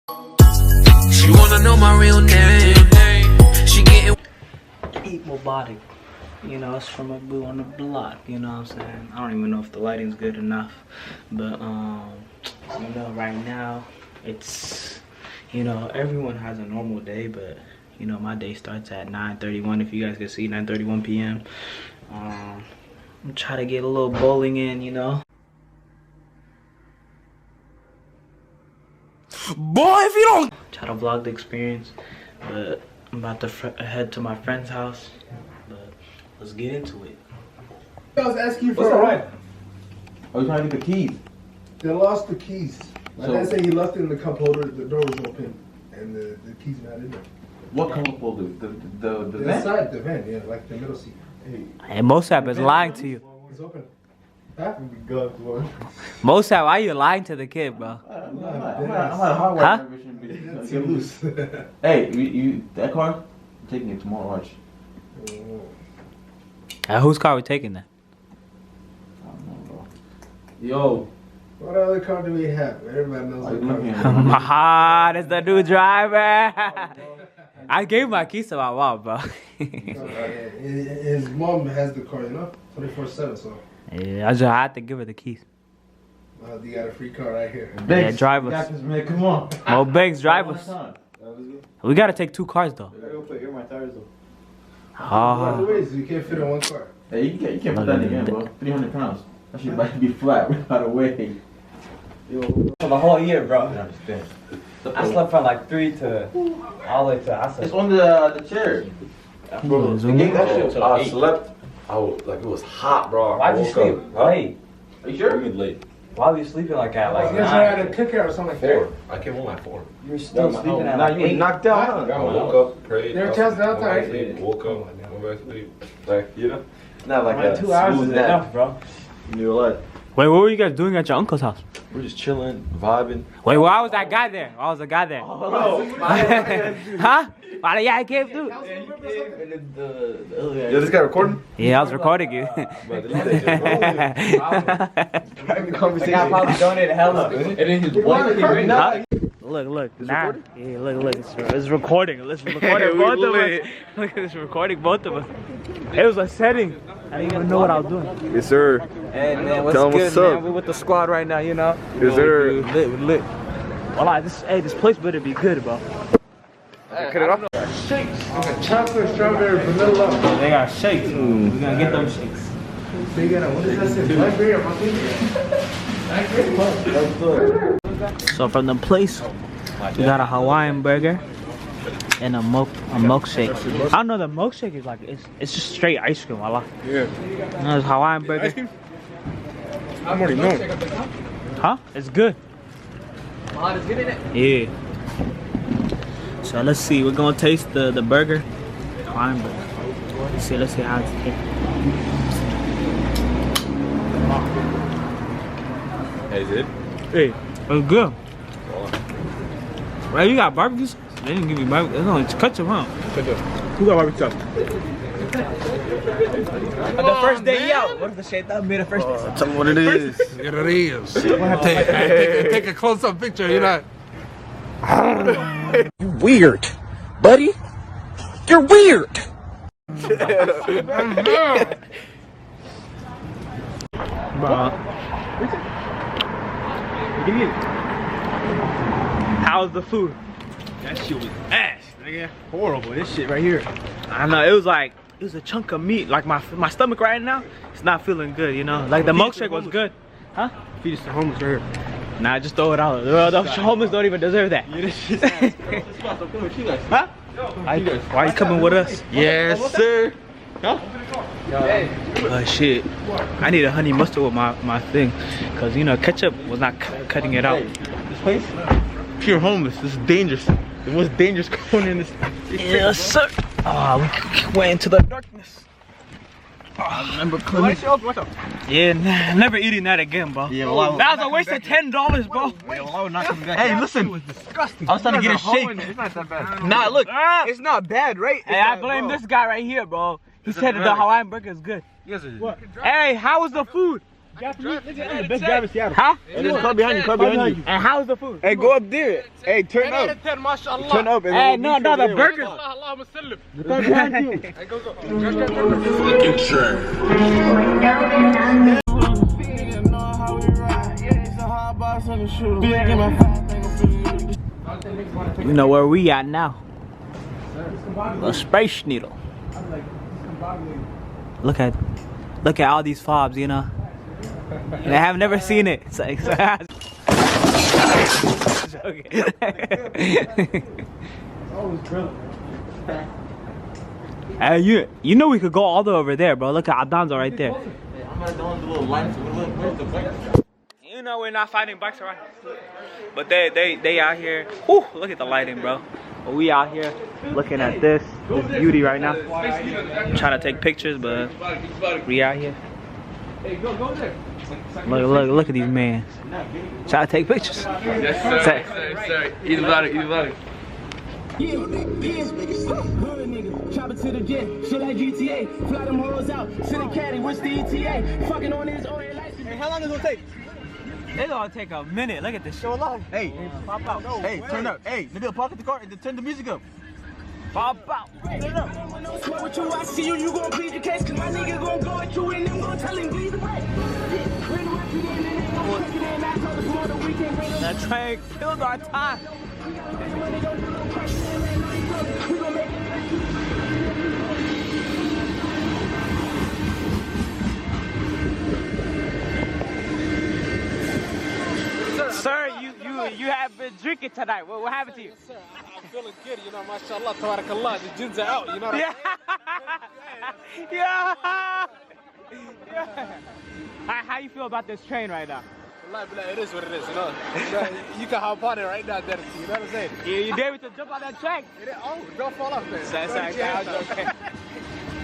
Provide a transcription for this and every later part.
She wanna know my real name. She getting Eat Robotic. You know, it's from a boo on the block, you know what I'm saying? I don't even know if the lighting's good enough. But you know, right now it's, you know, everyone has a normal day, but you know, my day starts at 9:31. If you guys can see, 9:31 p.m. I'm trying to get a little bowling in, you know. boy, if you don't Try to vlog the experience, but I'm about to head to my friend's house. But let's get into it. I was asking you for What's a that ride. right? Oh, you trying to get the keys? They lost the keys. My So- dad said he left it in the cup holder. The door was open, and the keys not in there. What color folder? The The vent? inside the van, yeah, like the middle seat. Hey, Mosab is lying to you. It's open. Huh? God, boy. Mosab, why you lying to the kid, bro? I'm not a hardware Huh? renovation It's bitch. loose. Hey, you that car? I'm taking it tomorrow, watch. Whose car we taking then? I don't know, bro. Yo, What other car do we have? Everybody knows Like, what look car. here. Maha, that's the new driver. I gave my keys to my mom, bro. His mom has the car, you know, 24/7. So Yeah, I just had to give her the keys. you got a free car right here. Yeah, drive you us. got this, man. Come on. Mo Banks, drive One us. time. We gotta take 2 cars though. I gotta go put air my tires though. By the Oh, way, so you can't fit in one car. Hey, you can't put that again, bro. 300 pounds. That shit about to be flat right away. Yo, for the whole year, bro. I understand. I slept from like 3 to all the way to I It's slept. on the chair. Bro, Zoom in. that shit till I 8. slept. I was like it was hot, bro. Why'd you woke sleep up- late? Are you Sure. sure? We late. Why were you sleeping like at like You guys had a 9? cookout or something like 4. that. I came home at 4. You were still sleeping at Nah, like you was 8. knocked out. I woke up, prayed. There were chances went outside. back to sleep, woke up, went back to sleep. Like you know. Not like Man, 2 hours is enough, bro. You know what? wait, what were you guys doing at your uncle's house? We're just chilling, vibing. Wait, why was that guy there? Why was the guy there? Huh? Why yeah, I came through. Yo, this guy recording? Yeah, I was recording you. Bro, delete that shit, bro. The guy probably donated hella. And then his boy came Huh? Look, nah. Yeah, look, it's recording. It's recording both of us. Look, it's recording both of us. It was a setting. I didn't even know what I was doing. Yes, sir. Hey man, what's Tell him good, what's man? up. We with the squad right now, you know. Yes, sir. We lit. Well, this place better be good, bro. Cut it off. Chocolate, strawberry, vanilla. They got shakes. We're gonna get them shakes. They got a, what does that say? Blackberry or monkey? So from the place, we got a Hawaiian burger and a milkshake. I don't know, the milkshake is like it's just straight ice cream, voila. Yeah. And there's Hawaiian burger. I'm already known. Huh? It's good. Yeah. So let's see. We're gonna taste the burger. Hawaiian burger. Let's see how it's tastes. Hey, is it? Hey, it's good. Right, you got barbecue sauce? They didn't give you barbecue. It's only ketchup, huh? Who got barbecue sauce? The first day out. What if the shaitan made a first day? Tell me what it is. It is. Take a close-up picture, you know. You weird, buddy. You're weird. Bro. How's the food? That shit was ass, nigga. Horrible. This shit right here. I know, it was a chunk of meat. Like my stomach right now, it's not feeling good, you know? Like the milkshake was good. Huh? Feed us to homeless right here. Nah, just throw it out. The homeless don't even deserve that. Huh? Why are you coming with us? Yes, sir. Shit. I need a honey mustard with my thing. Cause you know, ketchup was not cutting it out. This place? Pure homeless. This is dangerous. The most dangerous corner in this. Yes, sir. We went into the darkness. I remember Clemens. Yeah, never eating that again, bro. Yeah, well, That was a waste of $10, bro. Hey, listen. I was trying to get a shake. It's not that bad. Nah, look. It's not bad, right? Hey, I blame this guy right here, bro. He said that the Hawaiian burger is good. Yes, it is. Hey, how was the food? the best driver in Seattle. Huh? Hey, there's a car behind you, car behind you. And how's the food? Hey, go up there. Hey, turn up. Turn up. And Hey, no, the burgers. the car behind you. You know where we at now? The Space Needle. Look at all these fobs, you know. And I have never seen it. It's like, you know we could go all the way over there, bro. Look at Adonza right there. You know we're not fighting bikes around, but they out here. Whew, look at the lighting, bro. But we out here looking at this beauty right now. I'm trying to take pictures, but we out here. Look at these men. Trying to take pictures. Yes, sir. Eat about it. Chop it to the jet, shit like GTA. Fly them hoes out, to the caddy, what's the ETA? Fucking on his own license. Hey, how long is it gonna take? It's gonna take a minute. Look at this. So long. Hey, pop out. Hey, turn up. Hey, Nabil, pocket the car and then turn the music up. Pop out. Turn up. Swear with you, I see you gon' plead your case. Cause my nigga gon' go at you and them gon' tell him bleed the way. That train killed our time. Sir, you have been drinking tonight. What happened to you? Sir, I'm feeling good, you know, mashallah, tabarakallah, the gins are out, you know what I mean? Yeah. How you feel about this train right now? Wallahi, it is what it is, you know. You can hop on it right now, Derek, you know what I'm saying? You dare me to jump on that train? Oh, don't fall off, man. That's okay.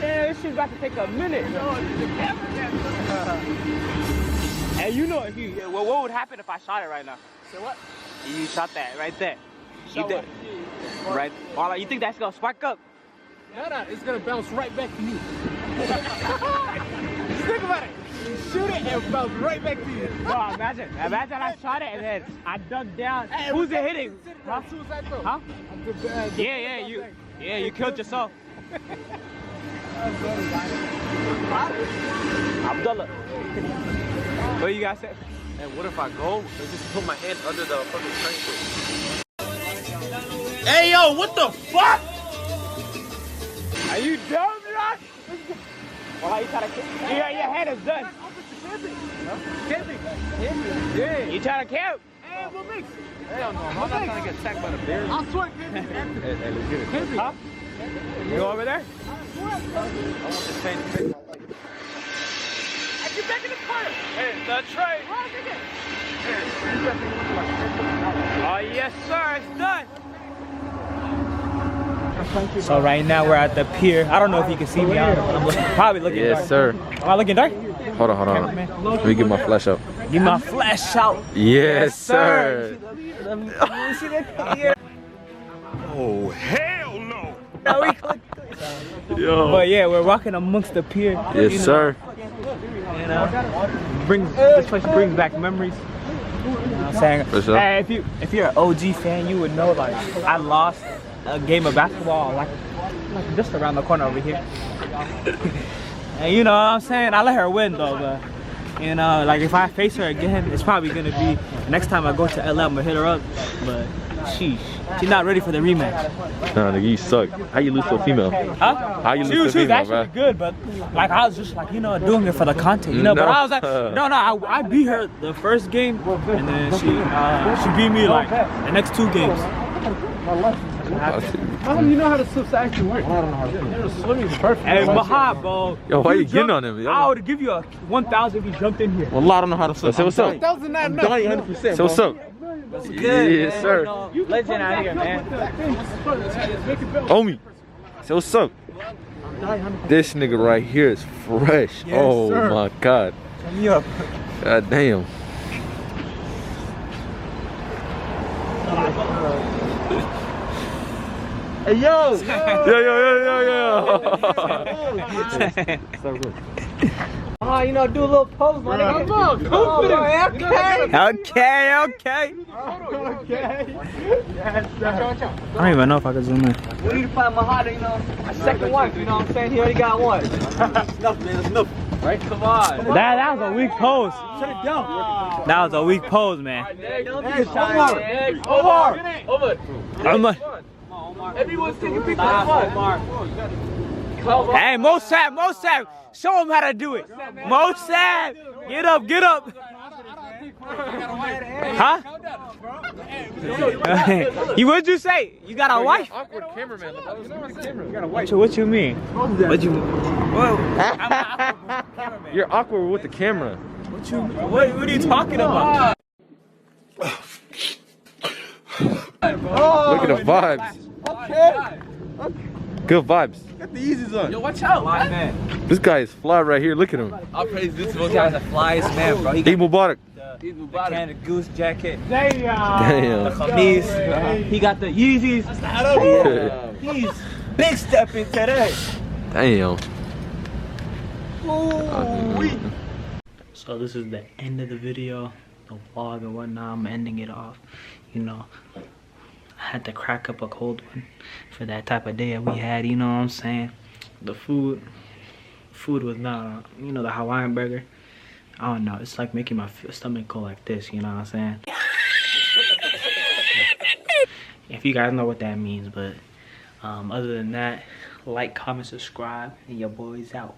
Yeah, this shit's about to take a minute. And you know, what would happen if I shot it right now? Say what? You shot that right there. Shot did. Right. Or you think that's gonna spark up? No, it's gonna bounce right back to you. Just think about it. You shoot it and bounce right back to you. Bro, imagine I shot it and then I dug down. Hey, who's it hitting? Huh? Suicide though. Huh? Yeah, you killed yourself. Abdullah. What you guys say? And what if I go and just put my hand under the fucking train? Hey, yo, what the fuck? Are you dumb, Josh? Well, you trying to your head is done. Camping. Yeah. You trying to camp? Hey, what makes? Hell no, I'm not trying to get attacked by the bears. I swear, camping. Hey, let's get it. Camping. Huh? You go over there? I want this train to take Get back in the car. Hey, the train. Oh, yes, sir. It's done. So right now we're at the pier. I don't know if you can see me. I'm probably looking dark. Yes, sir. Am I looking dark? Hold on. Let me get my flash out. Give my flash out. Yes, sir. Let me see that pier. Oh, hell no. Yo. But yeah, we're walking amongst the pier. Yes, sir. You know, this place brings back memories. You know what I'm saying? For sure. Hey, if you're an OG fan, you would know like I lost a game of basketball like just around the corner over here. And you know what I'm saying? I let her win though, but you know, like if I face her again, it's probably gonna be next time I go to LA, I'm gonna hit her up. But she's not ready for the rematch. Nah, nigga, you suck. How you lose to a female? Huh? How you lose to a She was female, actually bro? good, but like I was just like, you know, doing it for the content, you know. But I was like, no, I beat her the first game, and then she beat me like the next 2 games. How do you know how the slips actually work? I don't know how to do it. The swimming is perfect. Hey, Mahab, bro. Yo, why you getting on him, yo? I would give you a 1,000 if you jumped in here. Well, I don't know how to swim. Say what's up. That was not I'm enough. dying 100%. Say what's up. That's good. Yes, man. sir. You know, legend out here, man. Homie. Say what's up. This nigga right here is fresh. Yes, oh sir. my god. Turn me up. God damn. Hey, yo. Yo. So good. Oh, you know, do a little pose, my nigga. Look, Okay. I don't even know if I can zoom in. We need to find Mahada, you know, a second wife, you know what I'm saying? He already got one. Snuff, man, snuff. Right? Come on. That was a weak pose. Shut it down. That was a weak pose, man. Omar. Everyone's taking pictures of Omar. Hey, Mosab, show him how to do it. Mosab, get up. Huh? What'd you say? You got a wife? Awkward cameraman. What you mean? Whoa. You're awkward with the camera. What are you talking about? Look at the vibes. Good vibes. Got the Yeezys on. Yo, watch out. Fly man. This guy is fly right here. Look at him. I'll praise this guy's the flyest man, bro. He Eid got Mubarak. the Canada Goose jacket. The Damn. Khamis. He got the Yeezys. He's big stepping today. Damn. So this is the end of the video, the vlog and whatnot. I'm ending it off. You know, I had to crack up a cold one for that type of day that we had. You know what I'm saying? The food was not, you know, the Hawaiian burger. I don't know. It's like making my stomach go like this. You know what I'm saying? If you guys know what that means, but other than that, like, comment, subscribe, and your boy's out.